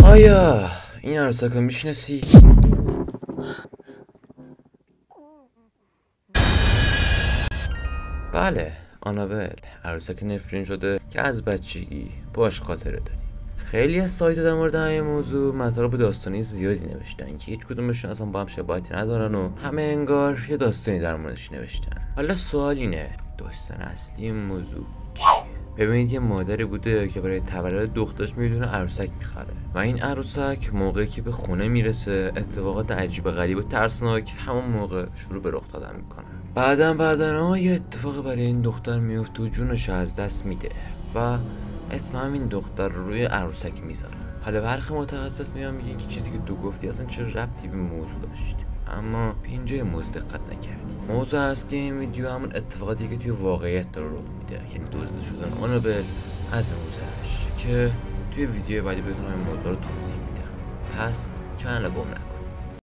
آیا این عروسک رو میشناسی؟ بله، آنابل، عروسک نفرین شده که از بچگی باش خاطره داری. خیلی از سایت در مورد همین موضوع مطالب داستانی زیادی نوشتن که هیچ کدومشون اصلا با هم شباهتی ندارن و همه انگار یه داستانی در موردش نوشتن. حالا سوال اینه، داستان اصلی این موضوع چیه؟ ببینید یه مادری بوده که برای تولد دخترش میدونه عروسک میخره و این عروسک موقعی که به خونه میرسه اتفاقات عجیب غریب و ترسناک همون موقع شروع به رخ دادن میکنه. بعدن یه اتفاق برای این دختر میفته و جونش از دست میده و اسم همین دختر روی عروسک میذاره. حالا برخی متخصص میگه که چیزی که تو گفتی اصلا چه ربطی به موضوع داشت، اما به اینجای موضوع دقت نکردی. موضوع اصلی این ویدیو همون اتفاقاتی که توی واقعیت داره رخ میده، یعنی دزدیده شدن آنابل از موزهش، که توی ویدیو بعدی بهتون این موضوع رو توضیح میدم. پس چنل گم نکن.